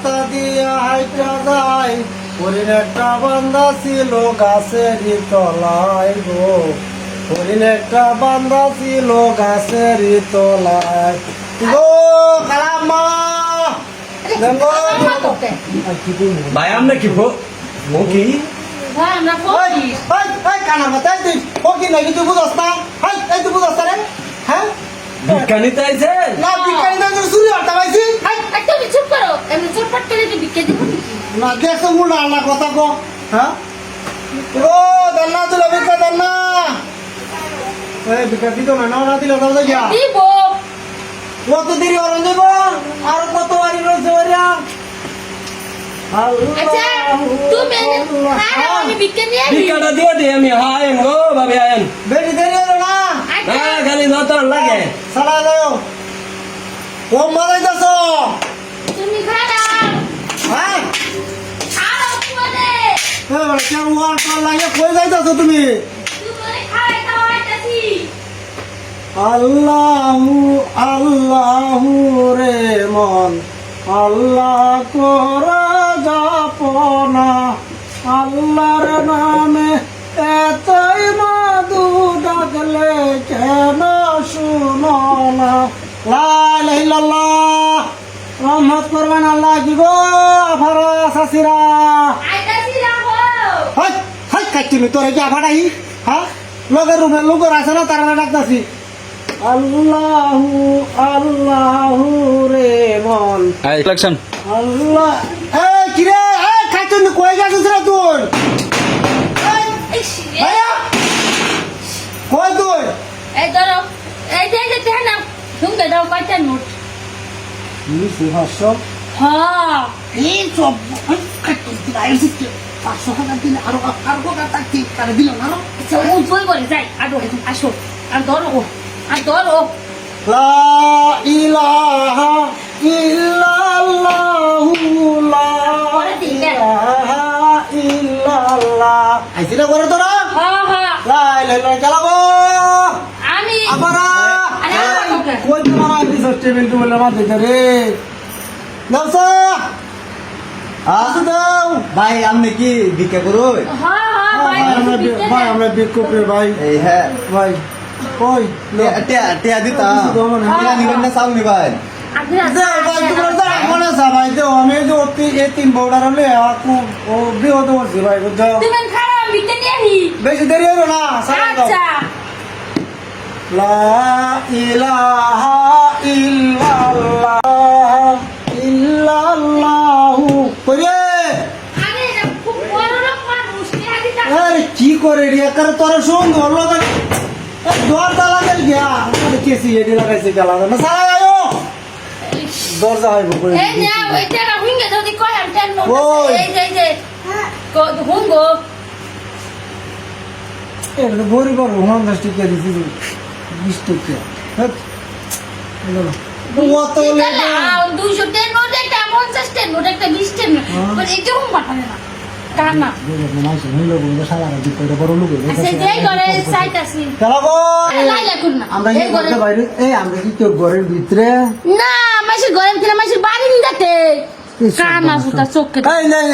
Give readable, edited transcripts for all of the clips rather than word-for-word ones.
রাস্তা দিয়া হাইটা যায়, হরিণ একটা বান্ধা ছিল গাছেরই তলায় গো, হরিণ একটা বান্ধা ছিল গাছেরই তলায় গো। কালাম্মা ভাই আমরা কি কি কানা মাথায় তুই ও কি নাকি তুই বুঝস না? তুই বুঝস না রে? হ্যাঁ বিজ্ঞানী তো আইছে না বিজ্ঞানী না চুরি হত্যা পাইছি না দেখো মুন্ডা আল্লাহ কথা কো। হ্যাঁ ও দান্না তুই বিজ্ঞা দান্না বিজ্ঞা দিত না দিলে দাও যা কত দেরি অরণ যাব আর কত বাড়ি রয়েছে ওরা বিজ্ঞাটা দিয়ে দিই আমি আয়েন গো ভাবি আয়েন বেরি দেরি হলো না খালি যত লাগে সালা যাও ও মারাই যাচ্ছ হ্যাঁ কেন ওয়ার পার লাগে কই যাইতাছো তুমি? আল্লাহু আল্লাহু রে মন আল্লাহ করা যাপনা, আল্লাহর নামে এতই মধু ডাকলে কেন শুনো না? লা ইলাহা ইল্লাল্লাহ রহমত করবেন আল্লাহ কি গো আফারা সাসিরা হাই হাই কাটিনি তোরে কি আফাড়াই? হ্যাঁ লগের রুমে লোকের আছে না তারা ডাকতাছি আল্লাহু আল্লাহু রে মন ইলেকশন আল্লাহ এই কি রে এই কাটিনি কই গেছিস রে তুই? ভাইয়া কই তুই? এই ধরো এই যে দেখ না তুমি দাও কয়টা নোট কি সুহাস হ্যাঁ এই সব কাটিনি আইছিস কি 500 টাকা দিলে আরো কথা থাকতি তারে দিল না ওই বই করে যাই আর আসো আর ধরো আর ধরো লা ইলাহা ইল্লাল্লাহু লা ইলাহা ইল্লাল্লাহ আইছিলা করে তোরা হ্যাঁ হ্যাঁ লা ইলাহা ইল্লাল্লাহ চালাবো আমি আবারা কই তোমার আইছিস টেবিল টু বলে মাথা ধরে নাওসা দাও ভাই আপনি কি ভিক্ষা করো? হ্যাঁ হ্যাঁ ভাই আমরা বিক্ষোভ রে ভাই এই হ্যাঁ ভাই কই টিয়া দিতা টিয়া নিবেন না চাউল নিবেন? ভাই তোমার তো মনে আছে ভাই তো আমি যে অতি এই 3 বর্ডার হলে আপু ও বিহত করছি ভাই বুঝছো? তুমি খারাপ বিতে নিয়ে আহি বেশি দেরি হলো না সারা দাও আচ্ছা লা ইলাহা ইল্লাল্লাহ ইল্লাল্লাহু কইরে আরে এটা খুব বড় লোক মানুষ নিয়ে আহি আরে কি করে রে করে তোর সুন্দর লগা দরজা লাগাই গিয়া মানে কেসি এডি লাগাইছে গেলা না সারা আয়ো দরজা হইব কই এই না ওইটা না হুঙ্গে যদি কই আমি টেন নোট ওই। এই যে কো হুঙ্গো এগুলো ভরি বড় 50 টাকা দিছি 20 টাকা হ্যাঁ ও তো লেগে 200 টেন নোট একটা 50 টেন নোট একটা 20 টেন নোট মানে এটা হুম পাঠালে না কানা আচ্ছা যেই করে চাইতাছি চালাবো লাইলা কোন না আমরা কি এই ঘরে করতে বাইরে এই আমরা কি তোর ঘরের ভিতরে না মাসি ঘরে কিনা মাসি বাড়ি নিতে কানা ফুটা চোখে এই নাই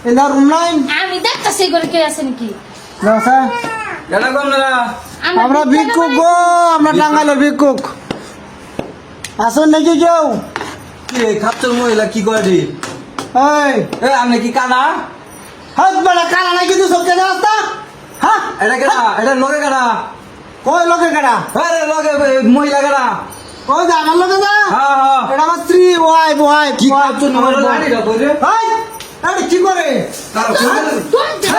এই না রুম নাই আমি দেখতাছি ঘরে কে আছে নাকি না স্যার কেন কম না আমরা ভিক্ষুক গো আমরা টাঙ্গাইলের ভিক্ষুক আসুন নাকি কেউ কি খাচ্ছর মহিলা কি করে রে? এই এ আপনি কি কানা? হাত বেড়া কালা নাকি তুই সবকে রাস্তা হ্যাঁ এটা কেনা? এটা লগে কানা? কই লোকে কেডা আরে লগে মহিলা কানা? ওই যে আমার লোকে যা হ্যাঁ হ্যাঁ এটা আমার স্ত্রী ওয়াইফ ওয়াইফ কি খাচ্ছর মহিলা লাড়ি রাখো রে? এই আরে কি করে কারো তুমি